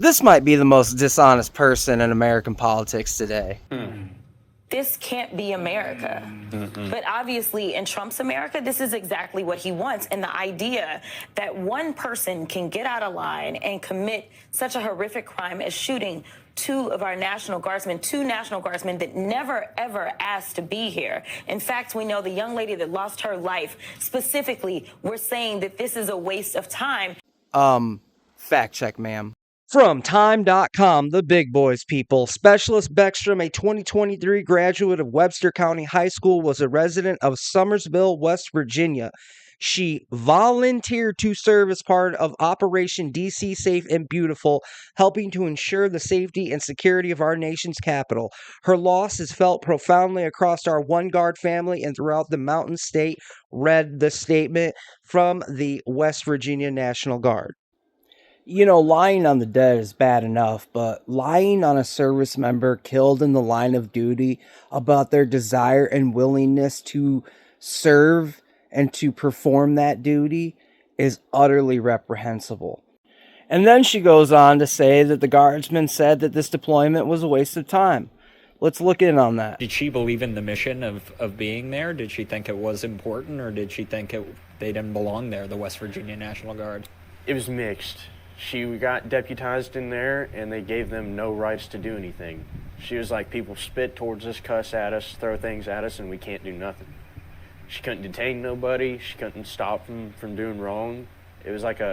This might be the most dishonest person in American politics today. This can't be America. But obviously, in Trump's America, this is exactly what he wants. And the idea that one person can get out of line and commit such a horrific crime as shooting two National Guardsmen that never, ever asked to be here. In fact, we know the young lady that lost her life, specifically, we're saying that this is a waste of time. Fact check, ma'am. From Time.com, the big boys people. Specialist Beckstrom, a 2023 graduate of Webster County High School, was a resident of Summersville, West Virginia. She volunteered to serve as part of Operation DC Safe and Beautiful, helping to ensure the safety and security of our nation's capital. Her loss is felt profoundly across our One Guard family and throughout the Mountain State, read the statement from the West Virginia National Guard. You know, lying on the dead is bad enough, but lying on a service member killed in the line of duty about their desire and willingness to serve and to perform that duty is utterly reprehensible. And then she goes on to say that the guardsmen said that this deployment was a waste of time. Let's look in on that. Did she believe in the mission of being there? Did she think it was important, or did she think they didn't belong there, the West Virginia National Guard? It was mixed. She got deputized in there, and they gave them no rights to do anything. She was like, people spit towards us, cuss at us, throw things at us, and we can't do nothing. She couldn't detain nobody. She couldn't stop them from doing wrong. It was like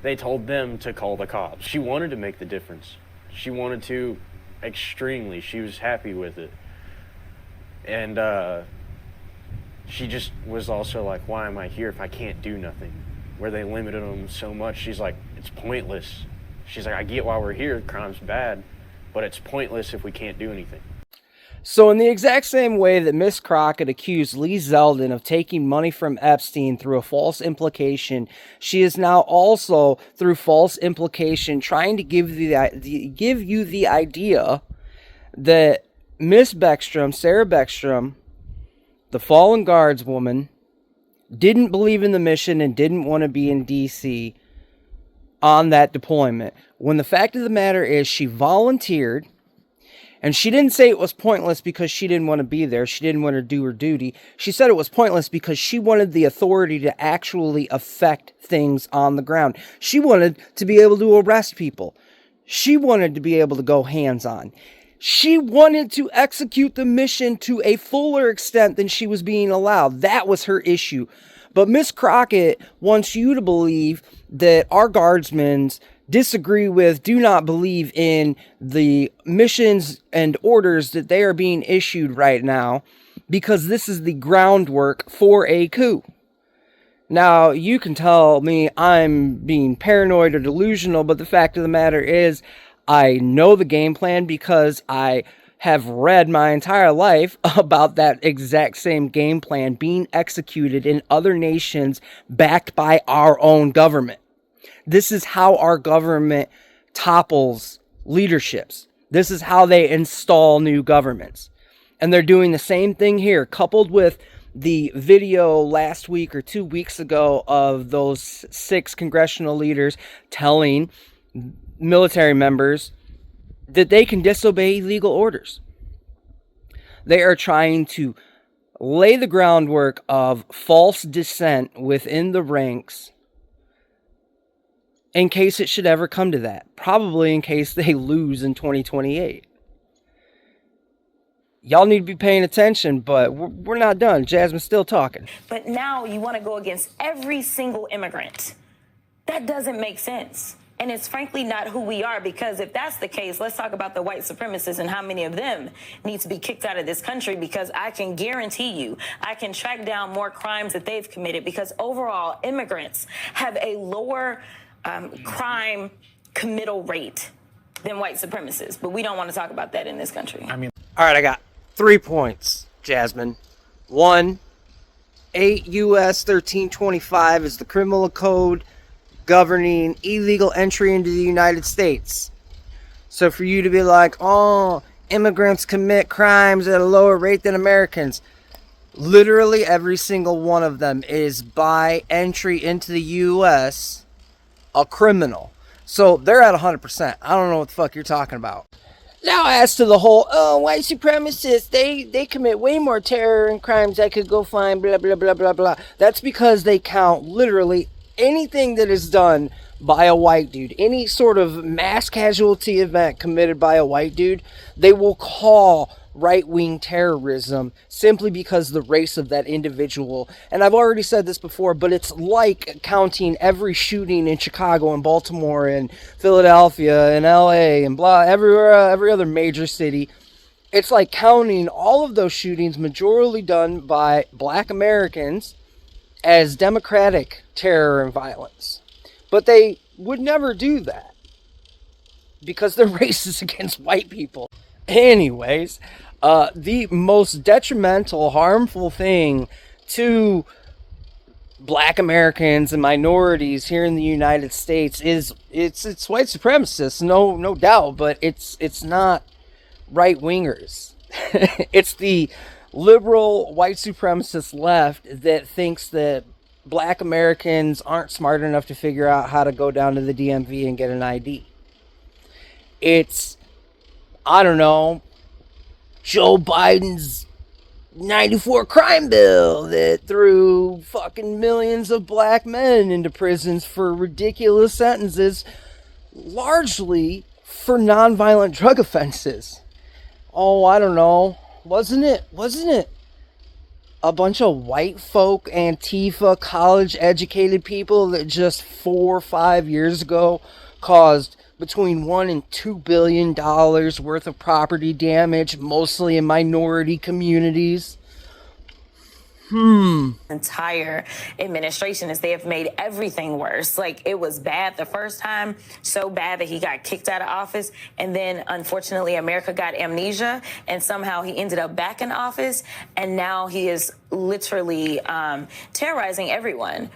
they told them to call the cops. She wanted to make the difference. She wanted to extremely. She was happy with it. And she just was also like, why am I here if I can't do nothing? Where they limited them so much, she's like, it's pointless. She's like, I get why we're here, crime's bad, but it's pointless if we can't do anything. So in the exact same way that Miss Crockett accused Lee Zeldin of taking money from Epstein through a false implication, she is now also, through false implication, trying to give you the idea that Miss Beckstrom, Sarah Beckstrom, the fallen guardswoman, didn't believe in the mission and didn't want to be in D.C. on that deployment. When the fact of the matter is she volunteered, and she didn't say it was pointless because she didn't want to be there. She didn't want to do her duty. She said it was pointless because she wanted the authority to actually affect things on the ground. She wanted to be able to arrest people. She wanted to be able to go hands-on. She wanted to execute the mission to a fuller extent than she was being allowed. That was her issue. But Miss Crockett wants you to believe that our guardsmen disagree with, do not believe in the missions and orders that they are being issued right now, because this is the groundwork for a coup. Now, you can tell me I'm being paranoid or delusional, but the fact of the matter is, I know the game plan because I have read my entire life about that exact same game plan being executed in other nations backed by our own government. This is how our government topples leaderships. This is how they install new governments. And they're doing the same thing here, coupled with the video last week or 2 weeks ago of those 6 congressional leaders telling military members that they can disobey legal orders. They are trying to lay the groundwork of false dissent within the ranks in case it should ever come to that. Probably in case they lose in 2028. Y'all need to be paying attention, but we're not done. Jasmine's still talking. But now you want to go against every single immigrant. That doesn't make sense. And it's frankly not who we are, because if that's the case, let's talk about the white supremacists and how many of them need to be kicked out of this country, because I can guarantee you, I can track down more crimes that they've committed, because overall immigrants have a lower crime committal rate than white supremacists. But we don't want to talk about that in this country. All right, I got 3 points, Jasmine. 1, 8 U.S. 1325 is the criminal code governing illegal entry into the United States. So for you to be like, oh, immigrants commit crimes at a lower rate than Americans, literally every single one of them is, by entry into the U.S., a criminal. So they're at 100%. I don't know what the fuck you're talking about. Now, as to the whole, white supremacists, they commit way more terror and crimes I could go find, blah, blah, blah, blah, blah. That's because they count literally anything that is done by a white dude, any sort of mass casualty event committed by a white dude, they will call right-wing terrorism simply because of the race of that individual. And I've already said this before, but it's like counting every shooting in Chicago and Baltimore and Philadelphia and LA and blah, everywhere, every other major city. It's like counting all of those shootings, majority done by black Americans, as democratic terror and violence. But they would never do that because they're racist against white people. Anyways, the most detrimental, harmful thing to black Americans and minorities here in the United States is it's white supremacists, no doubt, but it's not right wingers. It's the liberal white supremacist left that thinks that black Americans aren't smart enough to figure out how to go down to the DMV and get an ID. It's, I don't know, Joe Biden's 94 crime bill that threw fucking millions of black men into prisons for ridiculous sentences, largely for nonviolent drug offenses. Oh, I don't know. Wasn't it a bunch of white folk, Antifa, college-educated people that just 4 or 5 years ago caused between $1 and $2 billion worth of property damage, mostly in minority communities? Entire administration is they have made everything worse. Like, it was bad the first time, so bad that he got kicked out of office, and then unfortunately America got amnesia, and somehow he ended up back in office, and now he is literally terrorizing everyone.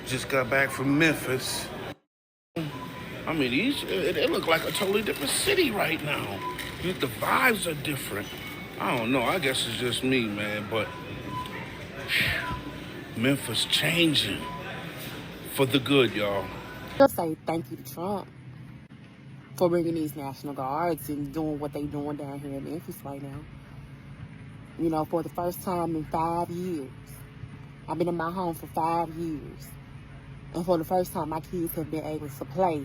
Just got back from Memphis. I mean, it look like a totally different city right now. The vibes are different. I don't know. I guess it's just me, man. But Memphis changing for the good, y'all. I'll say thank you to Trump for bringing these National Guards and doing what they're doing down here in Memphis right now. You know, for the first time in 5 years. I've been in my home for 5 years. And for the first time, my kids have been able to play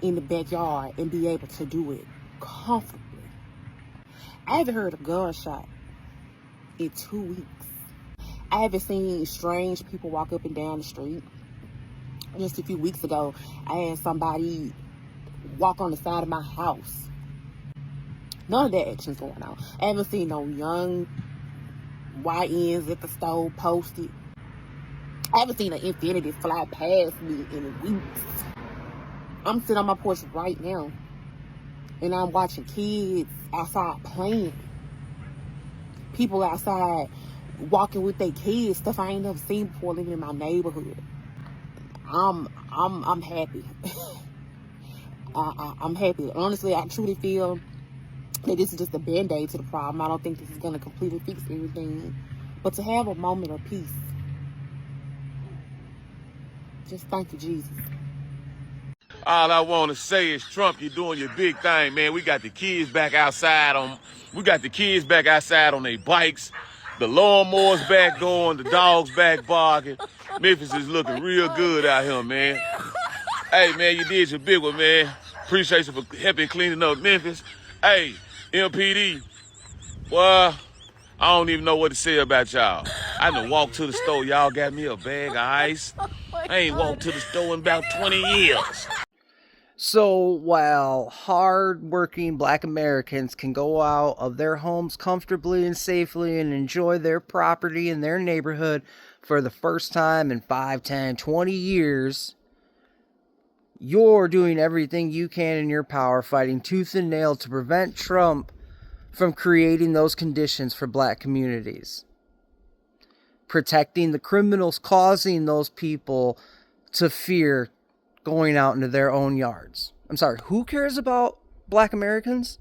in the backyard and be able to do it comfortably. I haven't heard a gunshot in 2 weeks. I haven't seen strange people walk up and down the street. Just a few weeks ago, I had somebody walk on the side of my house. None of that action's going on. I haven't seen no young YNs at the store posted. I haven't seen an Infinity fly past me in weeks. I'm sitting on my porch right now, and I'm watching kids outside playing. People outside walking with their kids, stuff I ain't never seen before living in my neighborhood. I'm happy. I'm happy. Honestly, I truly feel that this is just a band-aid to the problem. I don't think this is going to completely fix everything. But to have a moment of peace, just thank you, Jesus. All I want to say is, Trump, you're doing your big thing, man. We got the kids back outside on their bikes. The lawnmower's back going, the dog's back barking. Memphis is looking real good out here, man. Hey, man, you did your big one, man. Appreciate you for helping cleaning up Memphis. Hey, MPD, well, I don't even know what to say about y'all. I done walked to the store. Y'all got me a bag of ice. I ain't walked to the store in about 20 years. So while hard-working black Americans can go out of their homes comfortably and safely and enjoy their property in their neighborhood for the first time in 5, 10, 20 years, you're doing everything you can in your power, fighting tooth and nail to prevent Trump from creating those conditions for black communities. Protecting the criminals, causing those people to fear going out into their own yards. I'm sorry, who cares about black Americans?